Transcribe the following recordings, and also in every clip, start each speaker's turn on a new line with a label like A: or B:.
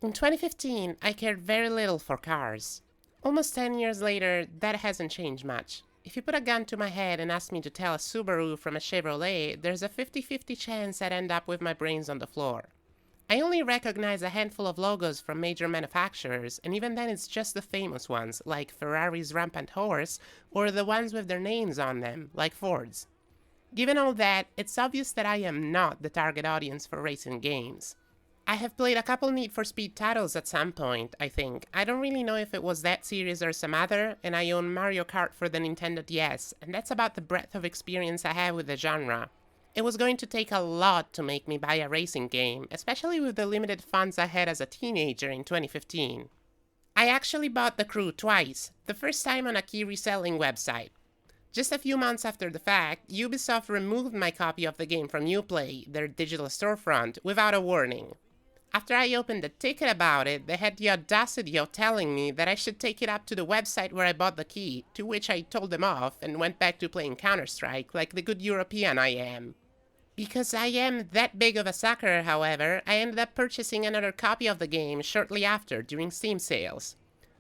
A: In 2015, I cared very little for cars. Almost 10 years later, that hasn't changed much. If you put a gun to my head and ask me to tell a Subaru from a Chevrolet, there's a 50-50 chance I'd end up with my brains on the floor. I only recognize a handful of logos from major manufacturers, and even then it's just the famous ones, like Ferrari's Rampant Horse, or the ones with their names on them, like Ford's. Given all that, it's obvious that I am not the target audience for racing games. I have played a couple Need for Speed titles at some point, I think. I don't really know if it was that series or some other, and I own Mario Kart for the Nintendo DS, and that's about the breadth of experience I have with the genre. It was going to take a lot to make me buy a racing game, especially with the limited funds I had as a teenager in 2015. I actually bought The Crew twice, the first time on a key reselling website. Just a few months after the fact, Ubisoft removed my copy of the game from Uplay, their digital storefront, without a warning. After I opened the ticket about it, they had the audacity of telling me that I should take it up to the website where I bought the key, to which I told them off and went back to playing Counter-Strike like the good European I am. Because I am that big of a sucker, however, I ended up purchasing another copy of the game shortly after during Steam sales.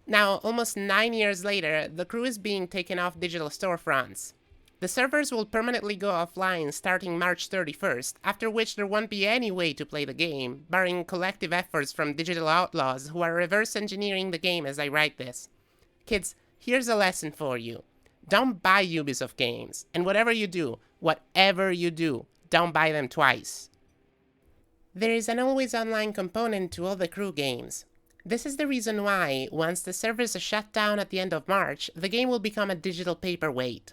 A: Now, almost 9 years later, The Crew is being taken off digital storefronts. The servers will permanently go offline starting March 31st, after which there won't be any way to play the game, barring collective efforts from digital outlaws who are reverse engineering the game as I write this. Kids, here's a lesson for you. Don't buy Ubisoft games, and whatever you do, don't buy them twice. There is an always online component to all the Crew games. This is the reason why, once the servers are shut down at the end of March, the game will become a digital paperweight.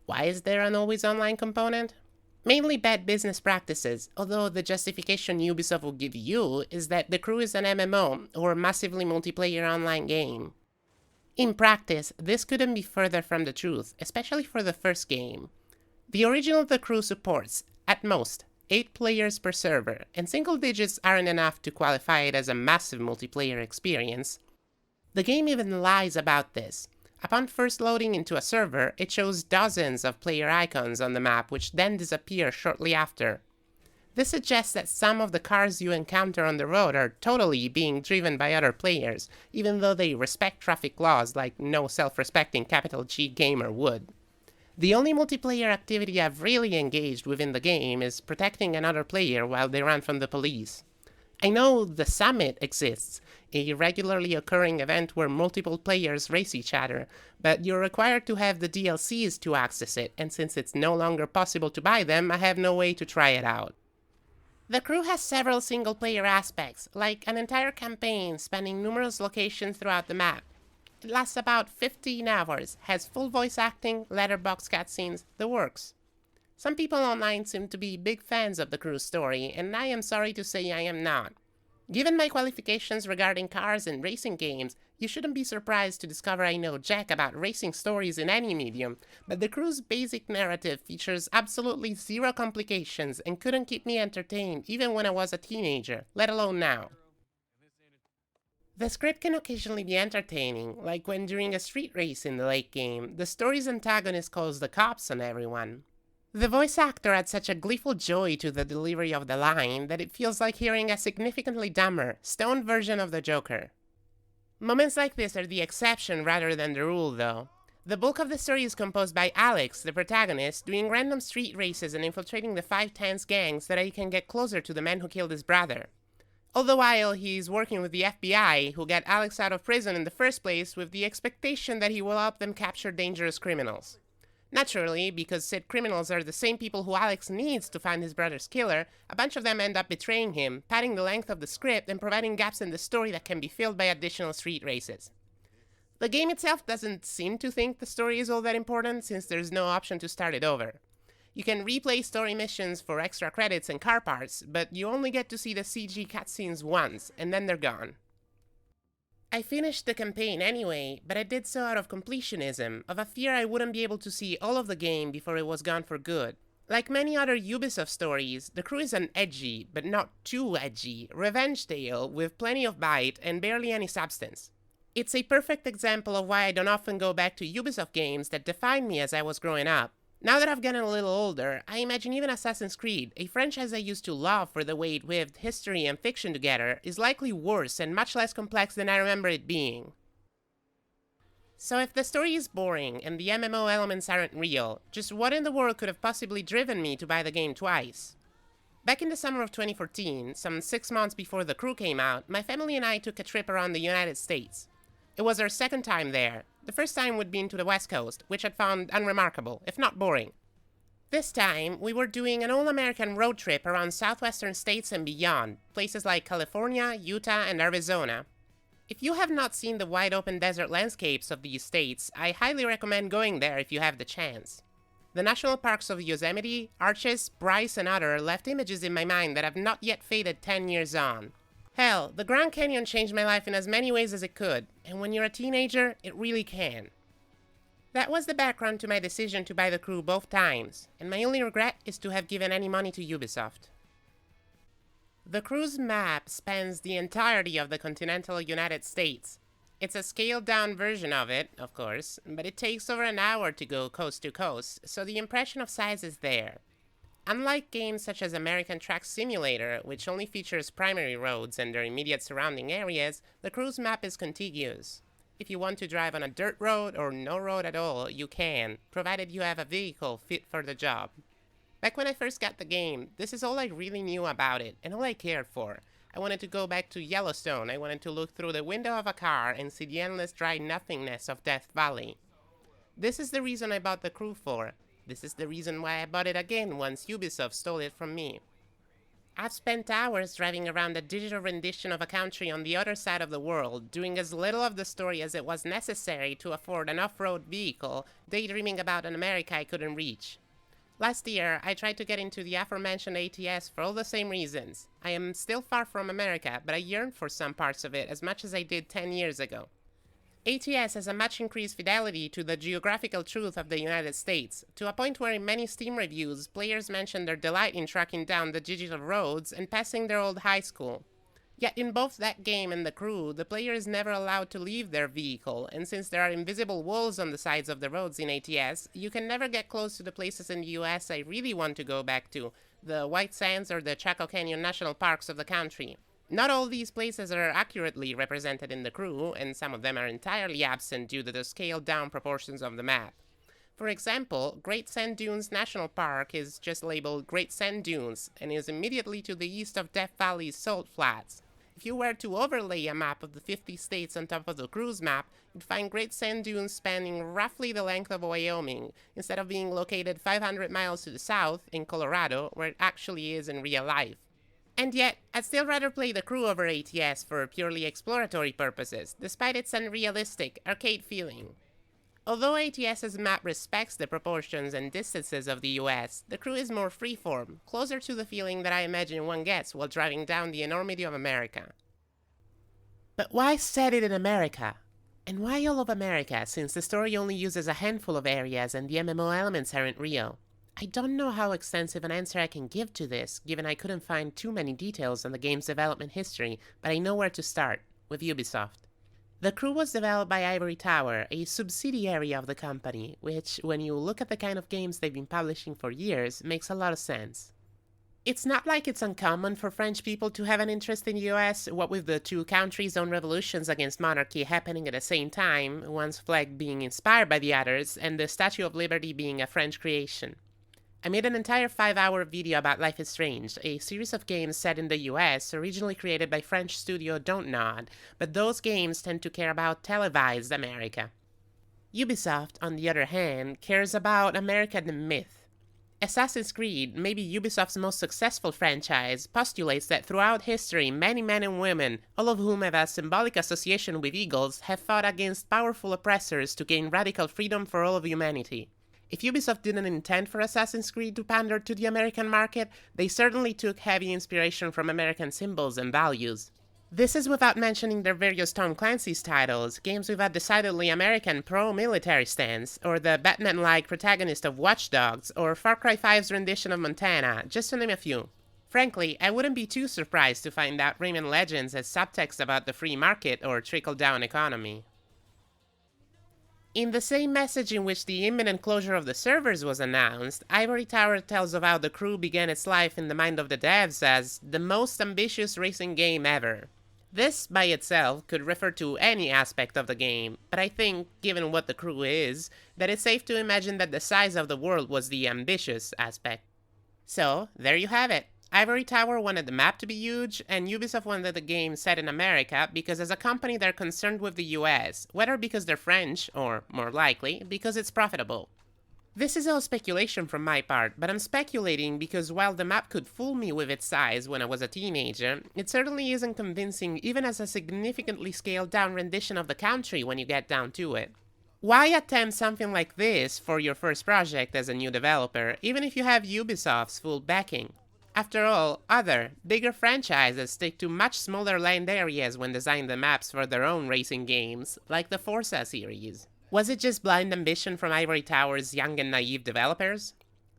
A: Why is there an always online component? Mainly bad business practices, although the justification Ubisoft will give you is that The Crew is an MMO, or massively multiplayer online game. In practice, this couldn't be further from the truth, especially for the first game. The original The Crew supports, at most, 8 players per server, and single digits aren't enough to qualify it as a massive multiplayer experience. The game even lies about this. Upon first loading into a server, it shows dozens of player icons on the map which then disappear shortly after. This suggests that some of the cars you encounter on the road are totally being driven by other players, even though they respect traffic laws like no self-respecting capital G gamer would. The only multiplayer activity I've really engaged within the game is protecting another player while they run from the police. I know the Summit exists, a regularly occurring event where multiple players race each other, but you're required to have the DLCs to access it, and since it's no longer possible to buy them, I have no way to try it out. The Crew has several single-player aspects, like an entire campaign spanning numerous locations throughout the map. It lasts about 15 hours, has full voice acting, letterbox cutscenes, the works. Some people online seem to be big fans of The Crew's story, and I am sorry to say I am not. Given my qualifications regarding cars and racing games, you shouldn't be surprised to discover I know jack about racing stories in any medium, but The Crew's basic narrative features absolutely zero complications and couldn't keep me entertained even when I was a teenager, let alone now. The script can occasionally be entertaining, like when during a street race in the late game, the story's antagonist calls the cops on everyone. The voice actor adds such a gleeful joy to the delivery of the line that it feels like hearing a significantly dumber, stoned version of the Joker. Moments like this are the exception rather than the rule, though. The bulk of the story is composed by Alex, the protagonist, doing random street races and infiltrating the 5 tense gangs so that he can get closer to the man who killed his brother. All the while, he's working with the FBI, who get Alex out of prison in the first place with the expectation that he will help them capture dangerous criminals. Naturally, because said criminals are the same people who Alex needs to find his brother's killer, a bunch of them end up betraying him, padding the length of the script and providing gaps in the story that can be filled by additional street races. The game itself doesn't seem to think the story is all that important since there's no option to start it over. You can replay story missions for extra credits and car parts, but you only get to see the CG cutscenes once, and then they're gone. I finished the campaign anyway, but I did so out of completionism, of a fear I wouldn't be able to see all of the game before it was gone for good. Like many other Ubisoft stories, The Crew is an edgy, but not too edgy, revenge tale with plenty of bite and barely any substance. It's a perfect example of why I don't often go back to Ubisoft games that defined me as I was growing up. Now that I've gotten a little older, I imagine even Assassin's Creed, a franchise I used to love for the way it weaved history and fiction together, is likely worse and much less complex than I remember it being. So if the story is boring and the MMO elements aren't real, just what in the world could have possibly driven me to buy the game twice? Back in the summer of 2014, some 6 months before The Crew came out, my family and I took a trip around the United States. It was our second time there. The first time we'd been to the West Coast, which I'd found unremarkable, if not boring. This time, we were doing an all-American road trip around southwestern states and beyond, places like California, Utah, and Arizona. If you have not seen the wide-open desert landscapes of these states, I highly recommend going there if you have the chance. The national parks of Yosemite, Arches, Bryce, and other left images in my mind that have not yet faded 10 years on. Hell, the Grand Canyon changed my life in as many ways as it could, and when you're a teenager, it really can. That was the background to my decision to buy The Crew both times, and my only regret is to have given any money to Ubisoft. The Crew's map spans the entirety of the continental United States. It's a scaled-down version of it, of course, but it takes over an hour to go coast to coast, so the impression of size is there. Unlike games such as American Truck Simulator, which only features primary roads and their immediate surrounding areas, The Crew's map is contiguous. If you want to drive on a dirt road or no road at all, you can, provided you have a vehicle fit for the job. Back when I first got the game, this is all I really knew about it, and all I cared for. I wanted to go back to Yellowstone. I wanted to look through the window of a car and see the endless dry nothingness of Death Valley. This is the reason I bought The Crew for. This is the reason why I bought it again once Ubisoft stole it from me. I've spent hours driving around a digital rendition of a country on the other side of the world, doing as little of the story as it was necessary to afford an off-road vehicle, daydreaming about an America I couldn't reach. Last year, I tried to get into the aforementioned ATS for all the same reasons. I am still far from America, but I yearn for some parts of it as much as I did 10 years ago. ATS has a much increased fidelity to the geographical truth of the United States, to a point where in many Steam reviews, players mention their delight in tracking down the digital roads and passing their old high school. Yet in both that game and The Crew, the player is never allowed to leave their vehicle, and since there are invisible walls on the sides of the roads in ATS, you can never get close to the places in the US I really want to go back to, the White Sands or the Chaco Canyon National Parks of the country. Not all these places are accurately represented in The Crew, and some of them are entirely absent due to the scaled-down proportions of the map. For example, Great Sand Dunes National Park is just labeled Great Sand Dunes, and is immediately to the east of Death Valley's Salt Flats. If you were to overlay a map of the 50 states on top of The Crew's map, you'd find Great Sand Dunes spanning roughly the length of Wyoming, instead of being located 500 miles to the south, in Colorado, where it actually is in real life. And yet, I'd still rather play The Crew over ATS for purely exploratory purposes, despite its unrealistic, arcade feeling. Although ATS's map respects the proportions and distances of the US, The Crew is more freeform, closer to the feeling that I imagine one gets while driving down the enormity of America. But why set it in America? And why all of America, since the story only uses a handful of areas and the MMO elements aren't real? I don't know how extensive an answer I can give to this, given I couldn't find too many details on the game's development history, but I know where to start, with Ubisoft. The Crew was developed by Ivory Tower, a subsidiary of the company, which, when you look at the kind of games they've been publishing for years, makes a lot of sense. It's not like it's uncommon for French people to have an interest in the US, what with the two countries' own revolutions against monarchy happening at the same time, one's flag being inspired by the others, and the Statue of Liberty being a French creation. I made an entire 5-hour video about Life is Strange, a series of games set in the US, originally created by French studio Don't Nod, but those games tend to care about televised America. Ubisoft, on the other hand, cares about America the myth. Assassin's Creed, maybe Ubisoft's most successful franchise, postulates that throughout history many men and women, all of whom have a symbolic association with eagles, have fought against powerful oppressors to gain radical freedom for all of humanity. If Ubisoft didn't intend for Assassin's Creed to pander to the American market, they certainly took heavy inspiration from American symbols and values. This is without mentioning their various Tom Clancy's titles, games with a decidedly American pro-military stance, or the Batman-like protagonist of Watch Dogs, or Far Cry 5's rendition of Montana, just to name a few. Frankly, I wouldn't be too surprised to find out Rayman Legends has subtext about the free market or trickle-down economy. In the same message in which the imminent closure of the servers was announced, Ivory Tower tells of how the crew began its life in the mind of the devs as the most ambitious racing game ever. This, by itself, could refer to any aspect of the game, but I think, given what the crew is, that it's safe to imagine that the size of the world was the ambitious aspect. So, there you have it. Ivory Tower wanted the map to be huge, and Ubisoft wanted the game set in America because as a company they're concerned with the US, whether because they're French, or, more likely, because it's profitable. This is all speculation from my part, but I'm speculating because while the map could fool me with its size when I was a teenager, it certainly isn't convincing even as a significantly scaled down rendition of the country when you get down to it. Why attempt something like this for your first project as a new developer, even if you have Ubisoft's full backing? After all, other, bigger franchises stick to much smaller land areas when designing the maps for their own racing games, like the Forza series. Was it just blind ambition from Ivory Tower's young and naive developers?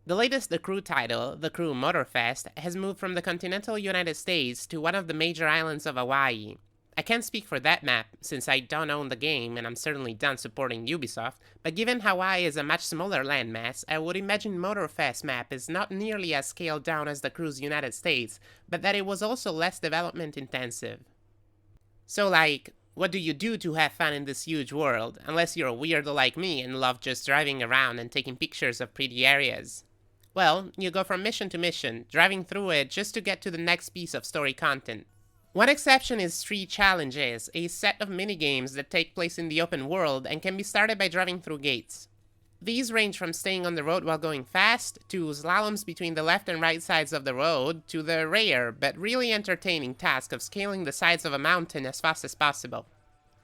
A: The latest The Crew title, The Crew Motorfest, has moved from the continental United States to one of the major islands of Hawaii. I can't speak for that map, since I don't own the game and I'm certainly done supporting Ubisoft, but given Hawaii is a much smaller landmass, I would imagine Motorfest map is not nearly as scaled down as The Crew's United States, but that it was also less development intensive. So like, what do you do to have fun in this huge world, unless you're a weirdo like me and love just driving around and taking pictures of pretty areas? Well, you go from mission to mission, driving through it just to get to the next piece of story content. One exception is Street Challenges, a set of minigames that take place in the open world and can be started by driving through gates. These range from staying on the road while going fast, to slaloms between the left and right sides of the road, to the rare but really entertaining task of scaling the sides of a mountain as fast as possible.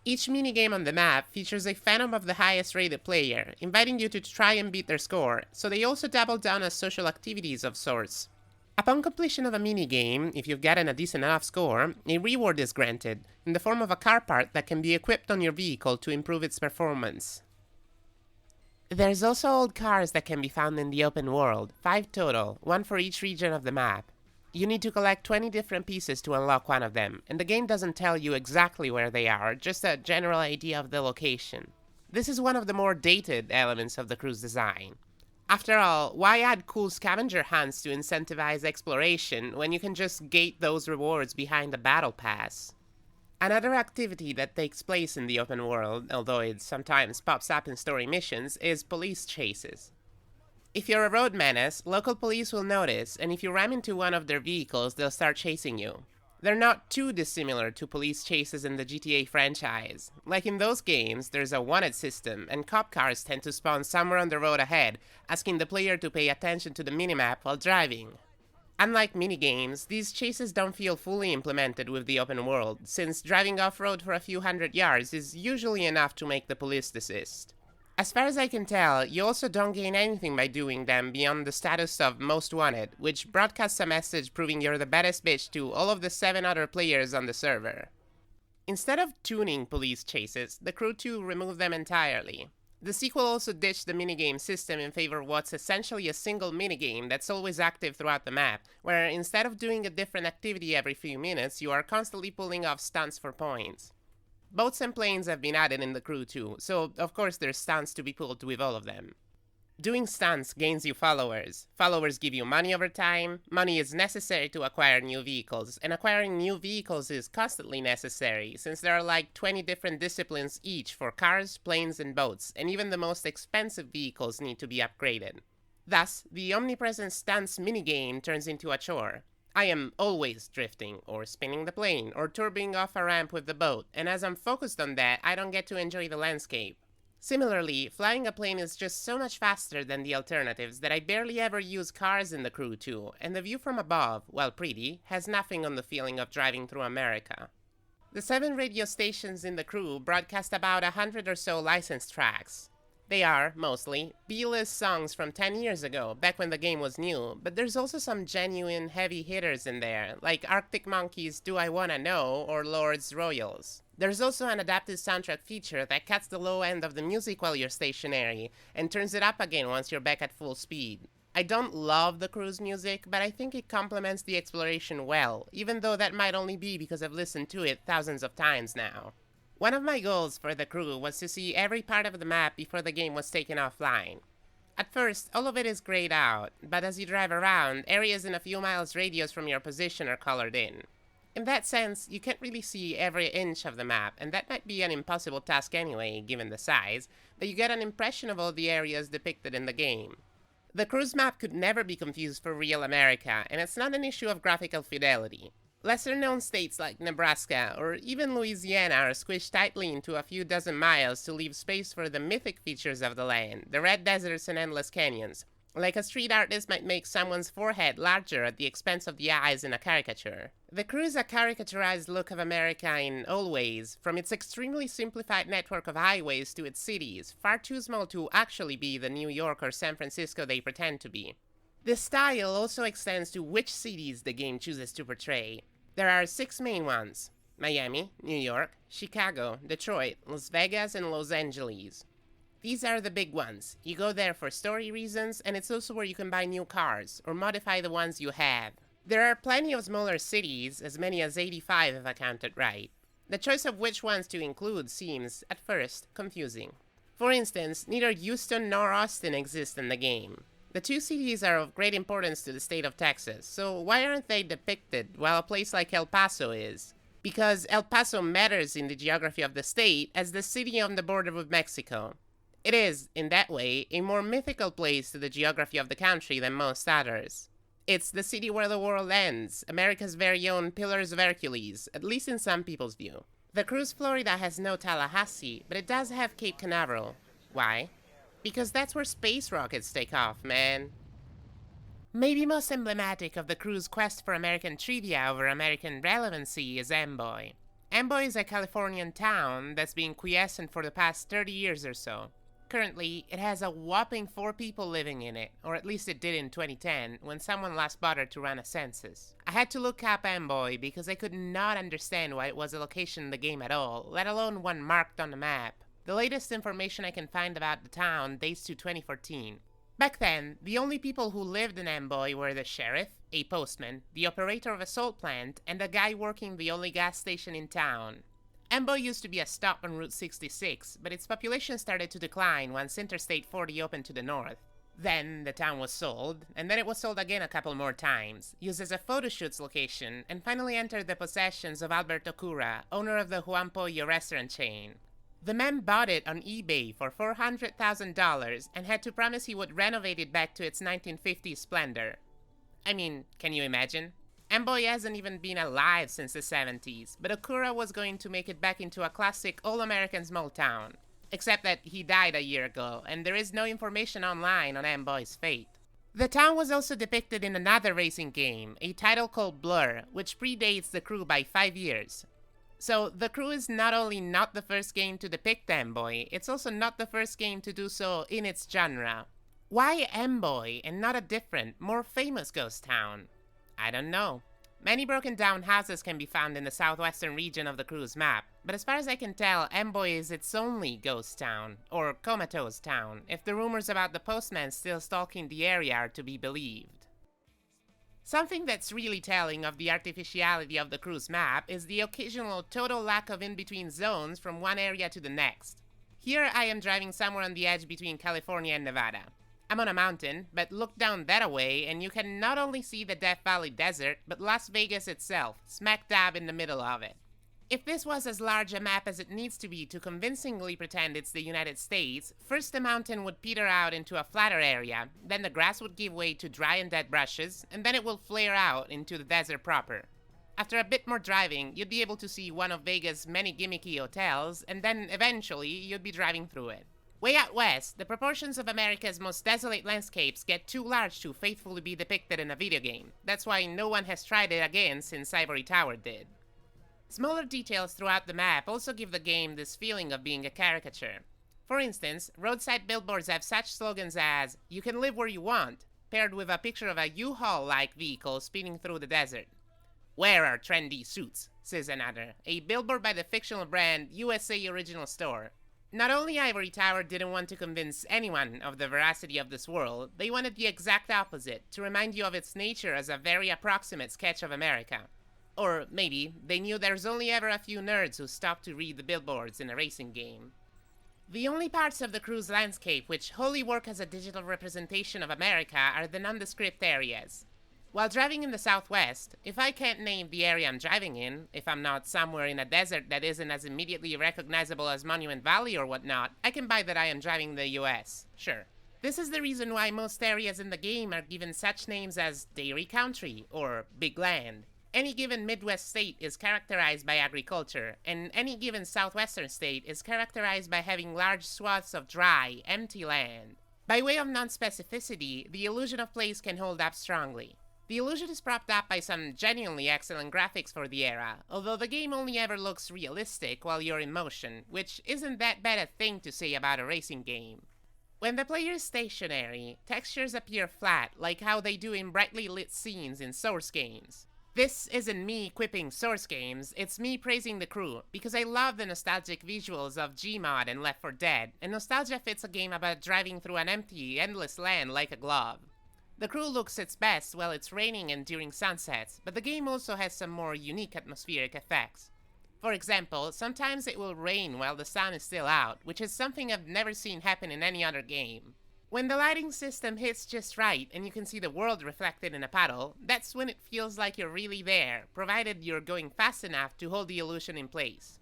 A: Each minigame on the map features a phantom of the highest rated player, inviting you to try and beat their score, so they also double down as social activities of sorts. Upon completion of a minigame, if you've gotten a decent enough score, a reward is granted, in the form of a car part that can be equipped on your vehicle to improve its performance. There's also old cars that can be found in the open world, 5 total, 1 for each region of the map. You need to collect 20 different pieces to unlock one of them, and the game doesn't tell you exactly where they are, just a general idea of the location. This is one of the more dated elements of the crew's design. After all, why add cool scavenger hunts to incentivize exploration when you can just gate those rewards behind a battle pass? Another activity that takes place in the open world, although it sometimes pops up in story missions, is police chases. If you're a road menace, local police will notice, and if you ram into one of their vehicles, they'll start chasing you. They're not too dissimilar to police chases in the GTA franchise. Like in those games, there's a wanted system, and cop cars tend to spawn somewhere on the road ahead, asking the player to pay attention to the minimap while driving. Unlike minigames, these chases don't feel fully implemented with the open world, since driving off-road for a few hundred yards is usually enough to make the police desist. As far as I can tell, you also don't gain anything by doing them beyond the status of Most Wanted, which broadcasts a message proving you're the baddest bitch to all of the 7 other players on the server. Instead of tuning police chases, the Crew 2 removed them entirely. The sequel also ditched the minigame system in favor of what's essentially a single minigame that's always active throughout the map, where instead of doing a different activity every few minutes, you are constantly pulling off stunts for points. Boats and planes have been added in the Crew 2, so of course there's stunts to be pulled with all of them. Doing stunts gains you followers. Followers give you money over time. Money is necessary to acquire new vehicles, and acquiring new vehicles is constantly necessary, since there are like 20 different disciplines each for cars, planes, and boats, and even the most expensive vehicles need to be upgraded. Thus, the omnipresent stunts minigame turns into a chore. I am always drifting, or spinning the plane, or turboing off a ramp with the boat, and as I'm focused on that, I don't get to enjoy the landscape. Similarly, flying a plane is just so much faster than the alternatives that I barely ever use cars in the Crew 2, and the view from above, while pretty, has nothing on the feeling of driving through America. The 7 radio stations in the Crew broadcast about 100 or so licensed tracks. They are, mostly, B-list songs from 10 years ago, back when the game was new, but there's also some genuine heavy hitters in there, like Arctic Monkeys' Do I Wanna Know or Lord's Royals. There's also an adaptive soundtrack feature that cuts the low end of the music while you're stationary, and turns it up again once you're back at full speed. I don't love the Crew's music, but I think it complements the exploration well, even though that might only be because I've listened to it thousands of times now. One of my goals for the crew was to see every part of the map before the game was taken offline. At first, all of it is grayed out, but as you drive around, areas in a few miles radius from your position are colored in. In that sense, you can't really see every inch of the map, and that might be an impossible task anyway, given the size, but you get an impression of all the areas depicted in the game. The crew's map could never be confused for real America, and it's not an issue of graphical fidelity. Lesser-known states like Nebraska or even Louisiana are squished tightly into a few dozen miles to leave space for the mythic features of the land, the red deserts and endless canyons. Like a street artist might make someone's forehead larger at the expense of the eyes in a caricature. The crew is a caricaturized look of America in all ways, from its extremely simplified network of highways to its cities, far too small to actually be the New York or San Francisco they pretend to be. This style also extends to which cities the game chooses to portray. There are 6 main ones: Miami, New York, Chicago, Detroit, Las Vegas, and Los Angeles. These are the big ones. You go there for story reasons, and it's also where you can buy new cars, or modify the ones you have. There are plenty of smaller cities, as many as 85 if I counted right. The choice of which ones to include seems, at first, confusing. For instance, neither Houston nor Austin exist in the game. The two cities are of great importance to the state of Texas, so why aren't they depicted while a place like El Paso is? Because El Paso matters in the geography of the state as the city on the border with Mexico. It is, in that way, a more mythical place to the geography of the country than most others. It's the city where the world ends, America's very own Pillars of Hercules, at least in some people's view. The cruise Florida has no Tallahassee, but it does have Cape Canaveral. Why? Because that's where space rockets take off, man. Maybe most emblematic of the crew's quest for American trivia over American relevancy is Amboy. Amboy is a Californian town that's been quiescent for the past 30 years or so. Currently, it has a whopping 4 people living in it, or at least it did in 2010, when someone last bothered to run a census. I had to look up Amboy because I could not understand why it was a location in the game at all, let alone one marked on the map. The latest information I can find about the town dates to 2014. Back then, the only people who lived in Amboy were the sheriff, a postman, the operator of a salt plant, and a guy working the only gas station in town. Amboy used to be a stop on Route 66, but its population started to decline once Interstate 40 opened to the north. Then, the town was sold, and then it was sold again a couple more times, used as a photo shoot's location, and finally entered the possessions of Alberto Cura, owner of the Juan Pollo restaurant chain. The man bought it on eBay for $400,000 and had to promise he would renovate it back to its 1950s splendor. I mean, can you imagine? Amboy hasn't even been alive since the 70s, but Okura was going to make it back into a classic all-American small town. Except that he died a year ago, and there is no information online on Amboy's fate. The town was also depicted in another racing game, a title called Blur, which predates the crew by 5 years. So, the crew is not only not the first game to depict Amboy, it's also not the first game to do so in its genre. Why Amboy and not a different, more famous ghost town? I don't know. Many broken down houses can be found in the southwestern region of the crew's map, but as far as I can tell, Amboy is its only ghost town, or comatose town, if the rumors about the postman still stalking the area are to be believed. Something that's really telling of the artificiality of the crew's map is the occasional total lack of in-between zones from one area to the next. Here I am driving somewhere on the edge between California and Nevada. I'm on a mountain, but look down that away and you can not only see the Death Valley Desert, but Las Vegas itself, smack dab in the middle of it. If this was as large a map as it needs to be to convincingly pretend it's the United States, first the mountain would peter out into a flatter area, then the grass would give way to dry and dead brushes, and then it will flare out into the desert proper. After a bit more driving, you'd be able to see one of Vegas' many gimmicky hotels, and then eventually you'd be driving through it. Way out west, the proportions of America's most desolate landscapes get too large to faithfully be depicted in a video game. That's why no one has tried it again since Ivory Tower did. Smaller details throughout the map also give the game this feeling of being a caricature. For instance, roadside billboards have such slogans as, "You can live where you want," paired with a picture of a U-Haul-like vehicle speeding through the desert. "Wear our trendy suits," says another, a billboard by the fictional brand USA Original Store. Not only Ivory Tower didn't want to convince anyone of the veracity of this world, they wanted the exact opposite, to remind you of its nature as a very approximate sketch of America. Or maybe they knew there's only ever a few nerds who stop to read the billboards in a racing game. The only parts of the crew's landscape which wholly work as a digital representation of America are the nondescript areas. While driving in the Southwest, if I can't name the area I'm driving in, if I'm not somewhere in a desert that isn't as immediately recognizable as Monument Valley or whatnot, I can buy that I am driving the US, sure. This is the reason why most areas in the game are given such names as Dairy Country or Big Land. Any given Midwest state is characterized by agriculture, and any given Southwestern state is characterized by having large swaths of dry, empty land. By way of non-specificity, the illusion of place can hold up strongly. The illusion is propped up by some genuinely excellent graphics for the era, although the game only ever looks realistic while you're in motion, which isn't that bad a thing to say about a racing game. When the player is stationary, textures appear flat, like how they do in brightly lit scenes in Source games. This isn't me quipping Source games, it's me praising the crew, because I love the nostalgic visuals of Gmod and Left 4 Dead, and nostalgia fits a game about driving through an empty, endless land like a glove. The crew looks its best while it's raining and during sunsets, but the game also has some more unique atmospheric effects. For example, sometimes it will rain while the sun is still out, which is something I've never seen happen in any other game. When the lighting system hits just right and you can see the world reflected in a puddle, that's when it feels like you're really there, provided you're going fast enough to hold the illusion in place.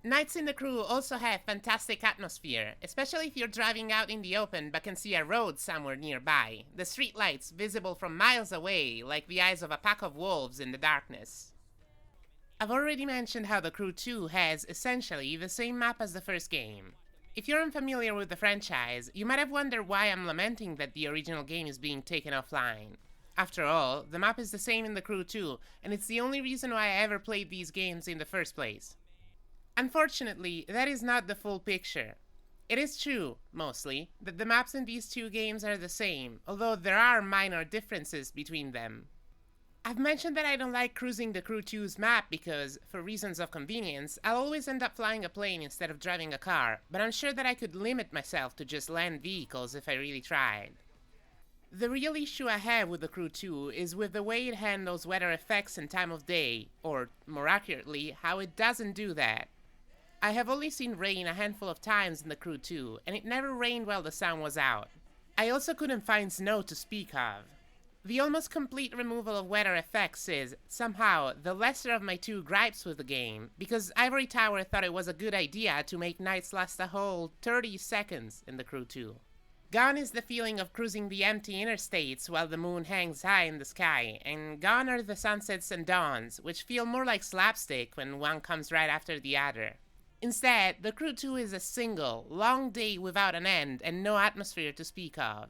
A: Nights in the crew also have fantastic atmosphere, especially if you're driving out in the open but can see a road somewhere nearby, the streetlights visible from miles away like the eyes of a pack of wolves in the darkness. I've already mentioned how the Crew 2 has essentially the same map as the first game. If you're unfamiliar with the franchise, you might have wondered why I'm lamenting that the original game is being taken offline. After all, the map is the same in the Crew 2, and it's the only reason why I ever played these games in the first place. Unfortunately, that is not the full picture. It is true, mostly, that the maps in these two games are the same, although there are minor differences between them. I've mentioned that I don't like cruising the Crew 2's map because, for reasons of convenience, I'll always end up flying a plane instead of driving a car, but I'm sure that I could limit myself to just land vehicles if I really tried. The real issue I have with the Crew 2 is with the way it handles weather effects and time of day, or, more accurately, how it doesn't do that. I have only seen rain a handful of times in the Crew 2, and it never rained while the sun was out. I also couldn't find snow to speak of. The almost complete removal of weather effects is, somehow, the lesser of my two gripes with the game, because Ivory Tower thought it was a good idea to make nights last a whole 30 seconds in the Crew 2. Gone is the feeling of cruising the empty interstates while the moon hangs high in the sky, and gone are the sunsets and dawns, which feel more like slapstick when one comes right after the other. Instead, the Crew 2 is a single, long day without an end and no atmosphere to speak of.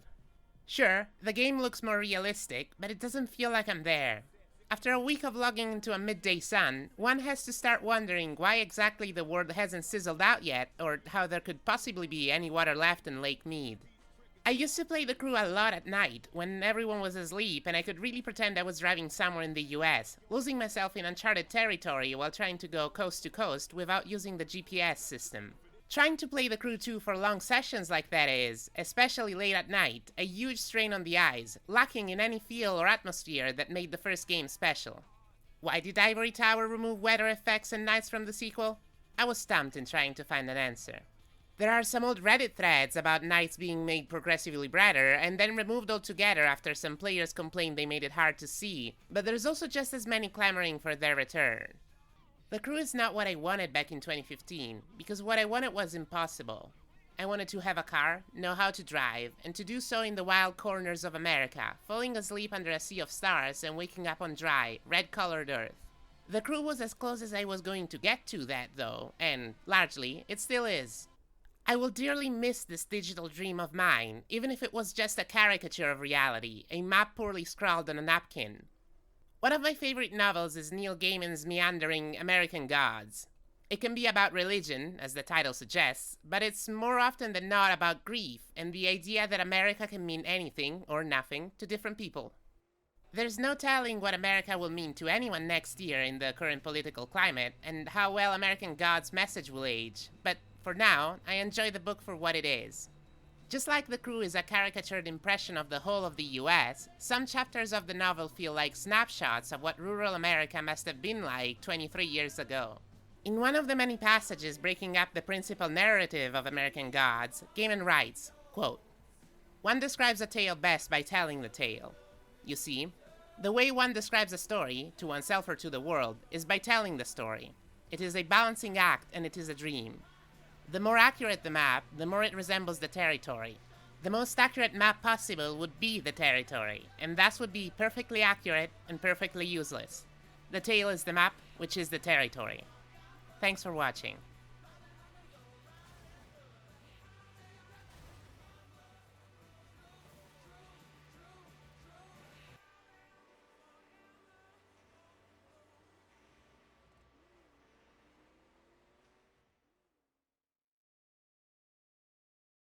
A: Sure, the game looks more realistic, but it doesn't feel like I'm there. After a week of logging into a midday sun, one has to start wondering why exactly the world hasn't sizzled out yet, or how there could possibly be any water left in Lake Mead. I used to play the Crew a lot at night, when everyone was asleep and I could really pretend I was driving somewhere in the US, losing myself in uncharted territory while trying to go coast to coast without using the GPS system. Trying to play the Crew 2 for long sessions like that is, especially late at night, a huge strain on the eyes, lacking in any feel or atmosphere that made the first game special. Why did Ivory Tower remove weather effects and nights from the sequel? I was stumped in trying to find an answer. There are some old Reddit threads about nights being made progressively brighter and then removed altogether after some players complained they made it hard to see, but there's also just as many clamoring for their return. The Crew is not what I wanted back in 2015, because what I wanted was impossible. I wanted to have a car, know how to drive, and to do so in the wild corners of America, falling asleep under a sea of stars and waking up on dry, red-colored Earth. The Crew was as close as I was going to get to that, though, and, largely, it still is. I will dearly miss this digital dream of mine, even if it was just a caricature of reality, a map poorly scrawled on a napkin. One of my favorite novels is Neil Gaiman's meandering American Gods. It can be about religion, as the title suggests, but it's more often than not about grief and the idea that America can mean anything or nothing to different people. There's no telling what America will mean to anyone next year in the current political climate, and how well American Gods' message will age, but for now, I enjoy the book for what it is. Just like the crew is a caricatured impression of the whole of the US, some chapters of the novel feel like snapshots of what rural America must have been like 23 years ago. In one of the many passages breaking up the principal narrative of American Gods, Gaiman writes, quote, "One describes a tale best by telling the tale. You see, the way one describes a story, to oneself or to the world, is by telling the story. It is a balancing act and it is a dream. The more accurate the map, the more it resembles the territory. The most accurate map possible would be the territory, and thus would be perfectly accurate and perfectly useless. The tale is the map, which is the territory." Thanks for watching.